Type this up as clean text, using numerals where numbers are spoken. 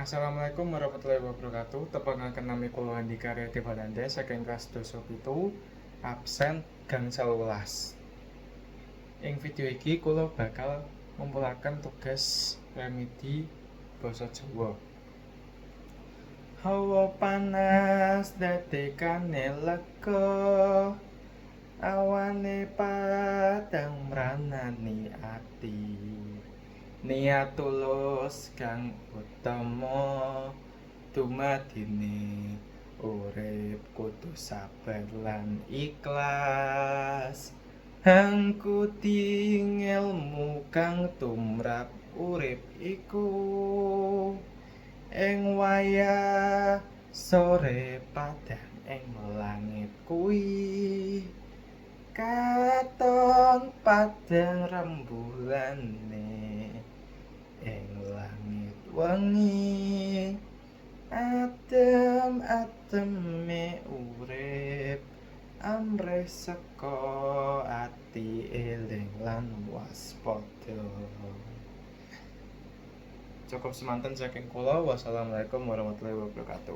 Assalamualaikum warahmatullahi wabarakatuh. Tepangaken nami kula Andika Riyadiwananda saking kelas 7 absen gang 11. Ing video iki kula bakal ngumpulaken tugas remedi basa Jawa. Hawa panas dadekane lega, awane padang mranani ati. Niat tulus kang utama dumadine urip kudu sabar lan ikhlas. Hangkuti ngelmu kang tumrap urip iku ing wayah sore padang ing langit kuwi katon padang rembulane ing langit wengi adem-ademe urip amrih saka ati eling lan waspada. Cukup semanten saking kula. Wassalamualaikum warahmatullahi wabarakatuh.